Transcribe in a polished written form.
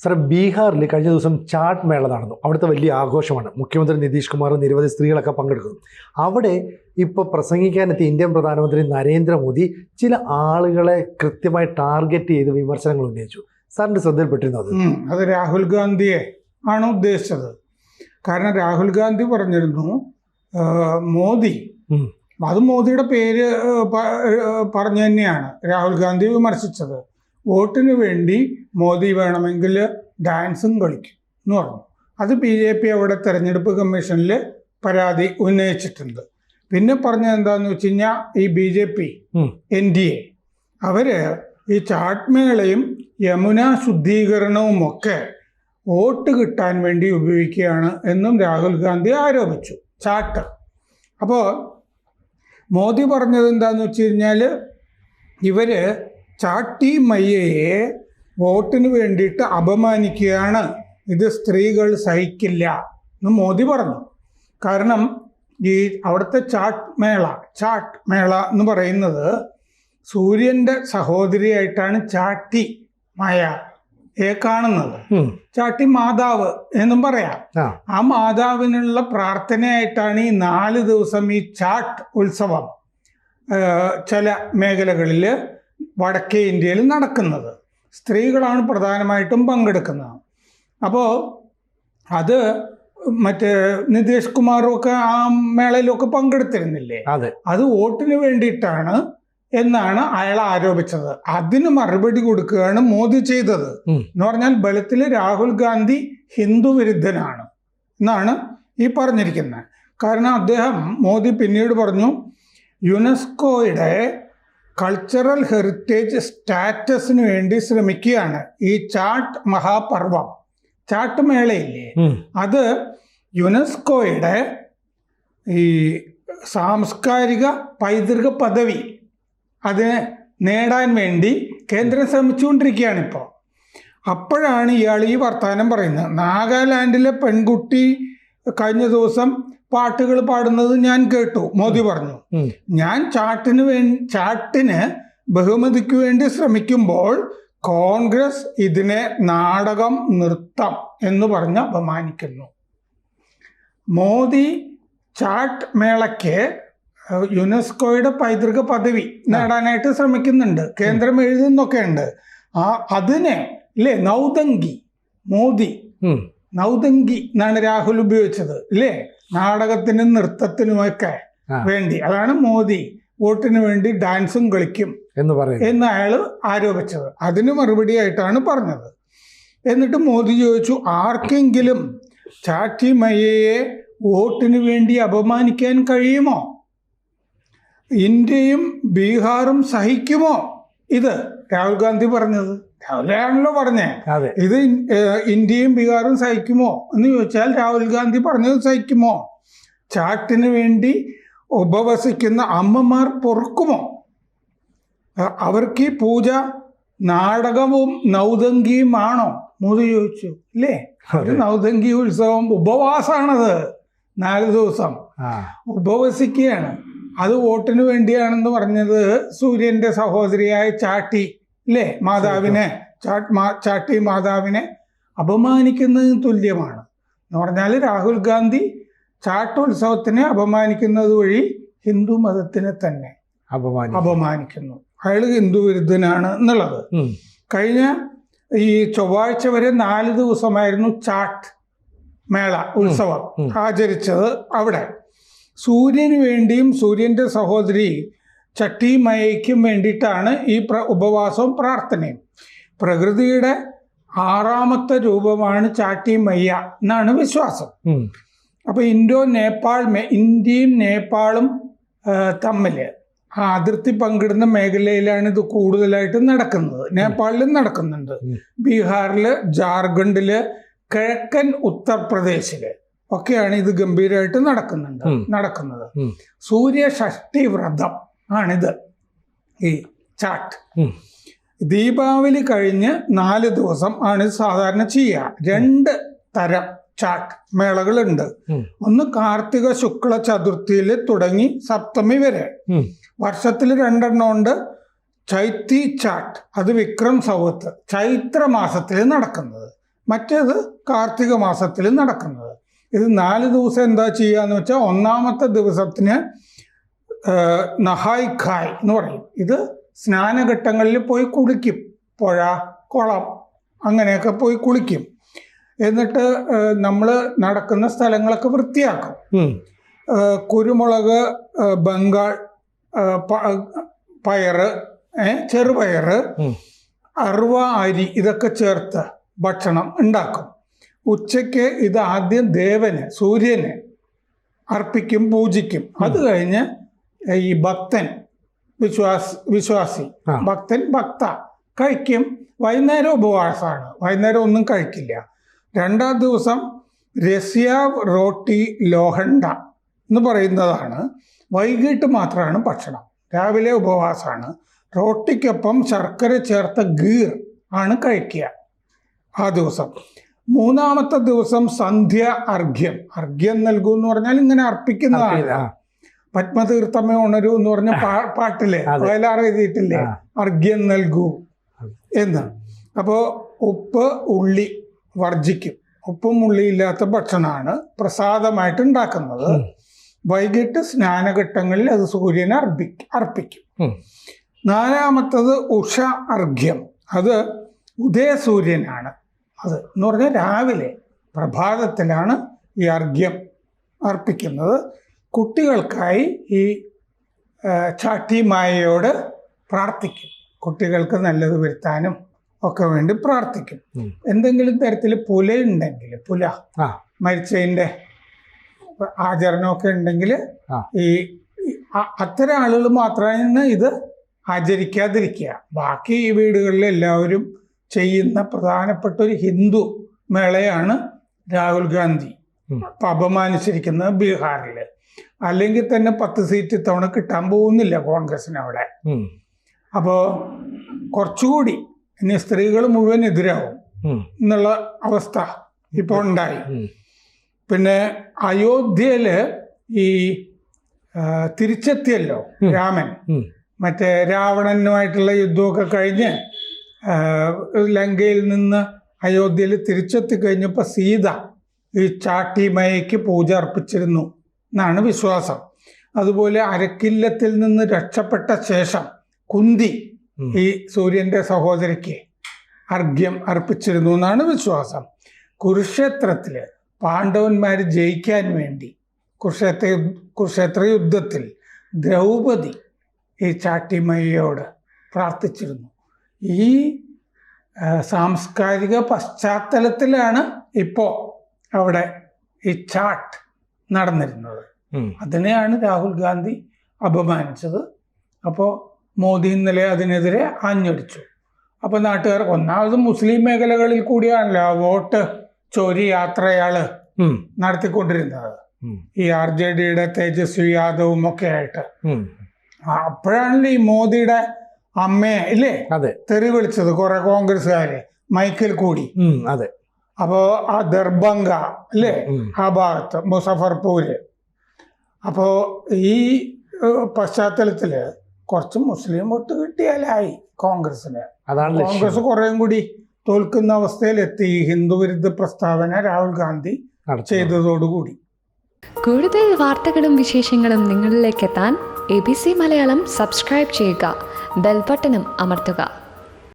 Sir, ബീഹാറിൽ കഴിഞ്ഞ ദിവസം ചാട്ട് മേള നടന്നു. അവിടുത്തെ വലിയ ആഘോഷമാണ്. മുഖ്യമന്ത്രി നിതീഷ് കുമാർ, നിരവധി സ്ത്രീകളൊക്കെ പങ്കെടുക്കുന്നു. അവിടെ ഇപ്പോൾ പ്രസംഗിക്കാനെത്തിയ ഇന്ത്യൻ പ്രധാനമന്ത്രി നരേന്ദ്രമോദി ചില ആളുകളെ കൃത്യമായി ടാർഗറ്റ് ചെയ്ത് വിമർശനങ്ങൾ ഉന്നയിച്ചു. സാറിൻ്റെ ശ്രദ്ധയിൽപ്പെട്ടിരുന്നത് അത് രാഹുൽ ഗാന്ധിയെ ആണ് ഉദ്ദേശിച്ചത്. കാരണം രാഹുൽ ഗാന്ധി പറഞ്ഞിരുന്നു മോദി, അത് മോദിയുടെ പേര് പറഞ്ഞു തന്നെയാണ് രാഹുൽ ഗാന്ധി വിമർശിച്ചത്. വോട്ടിന് വേണ്ടി മോദി വേണമെങ്കിൽ ഡാൻസും കളിക്കും എന്ന് പറഞ്ഞു. അത് BJP അവിടെ തെരഞ്ഞെടുപ്പ് കമ്മീഷനിൽ പരാതി ഉന്നയിച്ചിട്ടുണ്ട്. പിന്നെ പറഞ്ഞത് എന്താണെന്ന് വെച്ച് കഴിഞ്ഞാൽ ഈ BJP NDA അവര് ഈ ചാട്ട്മേളയും യമുന ശുദ്ധീകരണവും ഒക്കെ വോട്ട് കിട്ടാൻ വേണ്ടി ഉപയോഗിക്കുകയാണ് എന്നും രാഹുൽ ഗാന്ധി ആരോപിച്ചു. ചാട്ട്. അപ്പോൾ മോദി പറഞ്ഞത് എന്താണെന്ന് വെച്ച് കഴിഞ്ഞാൽ ഇവര് ചാട്ടി മയ്യയെ വോട്ടിന് വേണ്ടിയിട്ട് അപമാനിക്കുകയാണ്, ഇത് സ്ത്രീകൾ സഹിക്കില്ല എന്ന് മോദി പറഞ്ഞു. കാരണം ഈ അവിടുത്തെ ചാട്ട് മേള എന്ന് പറയുന്നത് സൂര്യൻ്റെ സഹോദരിയായിട്ടാണ് ചാട്ടി മയ്യയെ കാണുന്നത്. ചാട്ടി മാതാവ് എന്നും പറയാം. ആ മാതാവിനുള്ള പ്രാർത്ഥനയായിട്ടാണ് ഈ 4 ദിവസം ഈ ചാട്ട് ഉത്സവം ചില മേഖലകളിൽ വടക്കേ ഇന്ത്യയിൽ നടക്കുന്നത്. സ്ത്രീകളാണ് പ്രധാനമായിട്ടും പങ്കെടുക്കുന്നത്. അപ്പോൾ അത് മറ്റേ നിതീഷ് കുമാറും ഒക്കെ ആ മേളയിലൊക്കെ പങ്കെടുത്തിരുന്നില്ലേ, അത് വോട്ടിന് വേണ്ടിയിട്ടാണ് എന്നാണ് അയാൾ ആരോപിച്ചത്. അതിന് മറുപടി കൊടുക്കുകയാണ് മോദി ചെയ്തത്. എന്ന് പറഞ്ഞാൽ ബലത്തിൽ രാഹുൽ ഗാന്ധി ഹിന്ദു വിരുദ്ധനാണ് എന്നാണ് ഈ പറഞ്ഞിരിക്കുന്നത്. കാരണം മോദി പിന്നീട് പറഞ്ഞു, യുനെസ്കോയുടെ കൾച്ചറൽ ഹെറിറ്റേജ് സ്റ്റാറ്റസിന് വേണ്ടി ശ്രമിക്കുകയാണ് ഈ ചാട്ട് മഹാപർവം, ചാട്ട് മേളയില്ലേ, അത് യുനെസ്കോയുടെ ഈ സാംസ്കാരിക പൈതൃക പദവി അതിനെ നേടാൻ വേണ്ടി കേന്ദ്രം ശ്രമിച്ചുകൊണ്ടിരിക്കുകയാണ് ഇപ്പോൾ. അപ്പോഴാണ് ഇയാൾ ഈ വർത്തമാനം പറയുന്നത്. നാഗാലാൻഡിലെ പെൺകുട്ടി കഴിഞ്ഞ ദിവസം പാട്ടുകൾ പാടുന്നത് ഞാൻ കേട്ടു. മോദി പറഞ്ഞു, ഞാൻ ചാട്ടിന് ബഹുമതിക്ക് വേണ്ടി ശ്രമിക്കുമ്പോൾ കോൺഗ്രസ് ഇതിനെ നാടകം, നൃത്തം എന്ന് പറഞ്ഞ് അപമാനിക്കുന്നു. മോദി ചാട്ട് മേളയ്ക്ക് യുനെസ്കോയുടെ പൈതൃക പദവി നേടാനായിട്ട് ശ്രമിക്കുന്നുണ്ട്. കേന്ദ്രം എഴുതുന്നൊക്കെ ഉണ്ട്. അതിനെ ഇല്ലേ നൗതങ്കി, മോദി നൗതങ്കി എന്നാണ് രാഹുൽ ഉപയോഗിച്ചത് ഇല്ലേ, നാടകത്തിനും നൃത്തത്തിനുമൊക്കെ വേണ്ടി. അതാണ് മോദി വോട്ടിന് വേണ്ടി ഡാൻസും കളിക്കും എന്ന് അയാൾ ആരോപിച്ചത്. അതിന് മറുപടിയായിട്ടാണ് പറഞ്ഞത്. എന്നിട്ട് മോദി ചോദിച്ചു, ആർക്കെങ്കിലും ചാട്ടി മയ്യയെ വോട്ടിന് വേണ്ടി അപമാനിക്കാൻ കഴിയുമോ? ഇന്ത്യയും ബീഹാറും സഹിക്കുമോ? ഇത് രാഹുൽ ഗാന്ധി പറഞ്ഞത്. രാഹുലാണല്ലോ പറഞ്ഞേ. ഇത് ഇന്ത്യയും ബീഹാറും സഹിക്കുമോ എന്ന് ചോദിച്ചാൽ രാഹുൽ ഗാന്ധി പറഞ്ഞത് സഹിക്കുമോ? ചാട്ടിന് വേണ്ടി ഉപവസിക്കുന്ന അമ്മമാർ പൊറുക്കുമോ? അവർക്ക് ഈ പൂജ നാടകവും നൗതങ്കിയും ആണോ? മോദി ചോദിച്ചു. ഇല്ലേ, ഒരു നൗതങ്കി ഉത്സവം ഉപവാസമാണത്. 4 ദിവസം ഉപവസിക്കുകയാണ്. അത് വോട്ടിന് വേണ്ടിയാണെന്ന് പറഞ്ഞത് സൂര്യന്റെ സഹോദരിയായ ചാട്ടി ഇല്ലേ മാതാവിനെ, ചാട്ടി മാതാവിനെ അപമാനിക്കുന്നതിന് തുല്യമാണ് എന്ന് പറഞ്ഞാൽ രാഹുൽ ഗാന്ധി ചാട്ടോത്സവത്തിനെ അപമാനിക്കുന്നത് വഴി ഹിന്ദു മതത്തിനെ തന്നെ അപമാനിക്കുന്നു. അയാൾ ഹിന്ദു വിരുദ്ധനാണ് എന്നുള്ളത്. കഴിഞ്ഞ ഈ ചൊവ്വാഴ്ച വരെ 4 ദിവസമായിരുന്നു ചാട്ട് മേള ഉത്സവം ആചരിച്ചത്. അവിടെ സൂര്യന് വേണ്ടിയും സൂര്യന്റെ സഹോദരി ചട്ടി മയ്യയ്ക്കും വേണ്ടിയിട്ടാണ് ഈ ഉപവാസവും പ്രാർത്ഥനയും. പ്രകൃതിയുടെ 6ാമത്തെ രൂപമാണ് ചാട്ടി മയ്യ എന്നാണ് വിശ്വാസം. അപ്പോൾ ഇന്ത്യയും നേപ്പാളും തമ്മിൽ അതിർത്തി പങ്കിടുന്ന മേഖലയിലാണ് ഇത് കൂടുതലായിട്ട് നടക്കുന്നത്. നേപ്പാളിലും നടക്കുന്നുണ്ട്, ബീഹാറില്, ജാർഖണ്ഡില്, കിഴക്കൻ ഉത്തർപ്രദേശില് ഒക്കെയാണ് ഇത് ഗംഭീരമായിട്ട് നടക്കുന്നത്. സൂര്യഷഷ്ടി വ്രതം ആണിത്, ഈ ചാട്ട്. ദീപാവലി കഴിഞ്ഞ് 4 ദിവസം ആണ് സാധാരണ ചെയ്യുക. 2 തരം ചാട്ട് മേളകളുണ്ട്. ഒന്ന് കാർത്തിക ശുക്ല ചതുർത്ഥിയിൽ തുടങ്ങി സപ്തമി വരെ. വർഷത്തിൽ 2 എണ്ണം ഉണ്ട്. ചൈത്തി ചാട്ട്, അത് വിക്രം സൗത്ത് ചൈത്ര മാസത്തിൽ നടക്കുന്നത്. മറ്റേത് കാർത്തിക മാസത്തിൽ നടക്കുന്നത്. ഇത് 4 ദിവസം എന്താ ചെയ്യാന്ന് വെച്ചാൽ, ഒന്നാമത്തെ ദിവസത്തിന് നഹായ് ഖായ് എന്ന് പറയും. ഇത് സ്നാനഘട്ടങ്ങളിൽ പോയി കുളിക്കും, പുഴ, കുളം അങ്ങനെയൊക്കെ പോയി കുളിക്കും. എന്നിട്ട് നമ്മൾ നടക്കുന്ന സ്ഥലങ്ങളൊക്കെ വൃത്തിയാക്കും. കുരുമുളക്, ബംഗാൾ പയറ്, ചെറുപയറ്, അറുവ അരി ഇതൊക്കെ ചേർത്ത് ഭക്ഷണം ഉണ്ടാക്കും. ഉച്ചയ്ക്ക് ഇത് ആദ്യം ദേവന്, സൂര്യന് അർപ്പിക്കും, പൂജിക്കും. അത് കഴിഞ്ഞ് ഈ ഭക്തൻ, വിശ്വാസി ഭക്തൻ, ഭക്ത കഴിക്കും. വൈകുന്നേരം ഉപവാസമാണ്, വൈകുന്നേരം ഒന്നും കഴിക്കില്ല. 2-ാം ദിവസം രസ്യ റോട്ടി ലോഹണ്ട എന്ന് പറയുന്നതാണ്. വൈകിട്ട് മാത്രമാണ് ഭക്ഷണം. രാവിലെ ഉപവാസമാണ്. റോട്ടിക്കൊപ്പം ശർക്കര ചേർത്ത ഗീർ ആണ് കഴിക്കുക ആ ദിവസം. 3-ാമത്തെ ദിവസം സന്ധ്യ അർഘ്യം. അർഘ്യം നൽകൂ എന്ന് പറഞ്ഞാൽ ഇങ്ങനെ അർപ്പിക്കുന്നതാണ്. പത്മതീർത്ഥമേ ഉണരൂ എന്ന് പറഞ്ഞ പാട്ടില്ലേ, വയലാർ എഴുതിയിട്ടില്ലേ, അർഘ്യം നൽകൂ എന്ന്. അപ്പോൾ ഉപ്പ്, ഉള്ളി വർജിക്കും. ഉപ്പും ഉള്ളിയില്ലാത്ത ഭക്ഷണമാണ് പ്രസാദമായിട്ട് ഉണ്ടാക്കുന്നത്. വൈകിട്ട് സ്നാനഘട്ടങ്ങളിൽ അത് സൂര്യനെ അർപ്പിക്കും. 4-ാമത്തത് ഉഷ അർഘ്യം. അത് ഉദയസൂര്യനാണ്. അത് എന്ന് പറഞ്ഞാൽ രാവിലെ പ്രഭാതത്തിലാണ് ഈ അർഘ്യം അർപ്പിക്കുന്നത്. കുട്ടികൾക്കായി ഈ ചാട്ടിമായയോട് പ്രാർത്ഥിക്കും. കുട്ടികൾക്ക് നല്ലത് വരുത്താനും ഒക്കെ വേണ്ടി പ്രാർത്ഥിക്കും. എന്തെങ്കിലും തരത്തിൽ പുലയുണ്ടെങ്കിൽ, പുല മരിച്ചതിൻ്റെ ആചരണമൊക്കെ ഉണ്ടെങ്കിൽ ഈ അത്തരം ആളുകൾ മാത്രമാണ് ഇത് ആചരിക്കാതിരിക്കുക. ബാക്കി ഈ വീടുകളിൽ എല്ലാവരും ചെയ്യുന്ന പ്രധാനപ്പെട്ട ഒരു ഹിന്ദു മേളയാണ് രാഹുൽ ഗാന്ധി അപമാനിച്ചിരിക്കുന്നത് ബീഹാറിൽ. അല്ലെങ്കിൽ തന്നെ 10 സീറ്റ് ഇത്തവണ കിട്ടാൻ പോകുന്നില്ല കോൺഗ്രസിന് അവിടെ. അപ്പോൾ കുറച്ചുകൂടി ഇനി സ്ത്രീകൾ മുഴുവൻ എതിരാവും എന്നുള്ള അവസ്ഥ ഇപ്പോൾ ഉണ്ടായി. പിന്നെ അയോധ്യയില് ഈ തിരിച്ചെത്തിയല്ലോ രാമൻ. മറ്റേ രാവണനുമായിട്ടുള്ള യുദ്ധമൊക്കെ കഴിഞ്ഞ് ലങ്കയിൽ നിന്ന് അയോധ്യയിൽ തിരിച്ചെത്തി കഴിഞ്ഞപ്പോൾ സീത ഈ ചാട്ടിമയയ്ക്ക് പൂജ അർപ്പിച്ചിരുന്നു എന്നാണ് വിശ്വാസം. അതുപോലെ അരക്കില്ലത്തിൽ നിന്ന് രക്ഷപ്പെട്ട ശേഷം കുന്തി ഈ സൂര്യന്റെ സഹോദരിക്ക് അർഘ്യം അർപ്പിച്ചിരുന്നു എന്നാണ് വിശ്വാസം. പാണ്ഡവന്മാർ ജയിക്കാൻ വേണ്ടി കുരുക്ഷേത്ര യുദ്ധത്തിൽ ദ്രൗപദി ഈ ചാട്ടിമയ്യയോട് പ്രാർത്ഥിച്ചിരുന്നു. ഈ സാംസ്കാരിക പശ്ചാത്തലത്തിലാണ് ഇപ്പോൾ അവിടെ ഈ ചാട്ട് നടന്നിരുന്നത്. അതിനെയാണ് രാഹുൽ ഗാന്ധി അപമാനിച്ചത്. അപ്പോൾ മോദി ഇന്നലെ അതിനെതിരെ ആഞ്ഞടിച്ചു. അപ്പോൾ നാട്ടുകാർക്ക് ഒന്നാമത് മുസ്ലിം മേഖലകളിൽ കൂടിയാണല്ലോ വോട്ട് ചോരി യാത്ര അയാള് നടത്തിക്കൊണ്ടിരുന്നത്, ഈ RJDയുടെ തേജസ്വി യാദവും ഒക്കെ ആയിട്ട്. അപ്പോഴാണല്ലോ ഈ മോദിയുടെ അമ്മയെ ഇല്ലേ തെറി വിളിച്ചത് കുറെ കോൺഗ്രസ്സുകാര് മൈക്കിൽ കൂടി. അപ്പോ ആ ദർഭംഗ അല്ലേ, ആ ഭാഗത്ത് മുസഫർപൂര്. അപ്പോ ഈ പശ്ചാത്തലത്തില് കുറച്ച് മുസ്ലിം വോട്ട് കിട്ടിയാലായി കോൺഗ്രസിന്. കോൺഗ്രസ് കുറേയും കൂടി തോൽക്കുന്ന അവസ്ഥയിലെത്തി ഹിന്ദു വിരുദ്ധ പ്രസ്താവന രാഹുൽ ഗാന്ധി ചെയ്തതോടുകൂടി. കൂടുതൽ വാർത്തകളും വിശേഷങ്ങളും നിങ്ങളിലേക്ക് എത്താൻ ABC മലയാളം സബ്സ്ക്രൈബ് ചെയ്യുക, ബെൽ ബട്ടണും അമർത്തുക.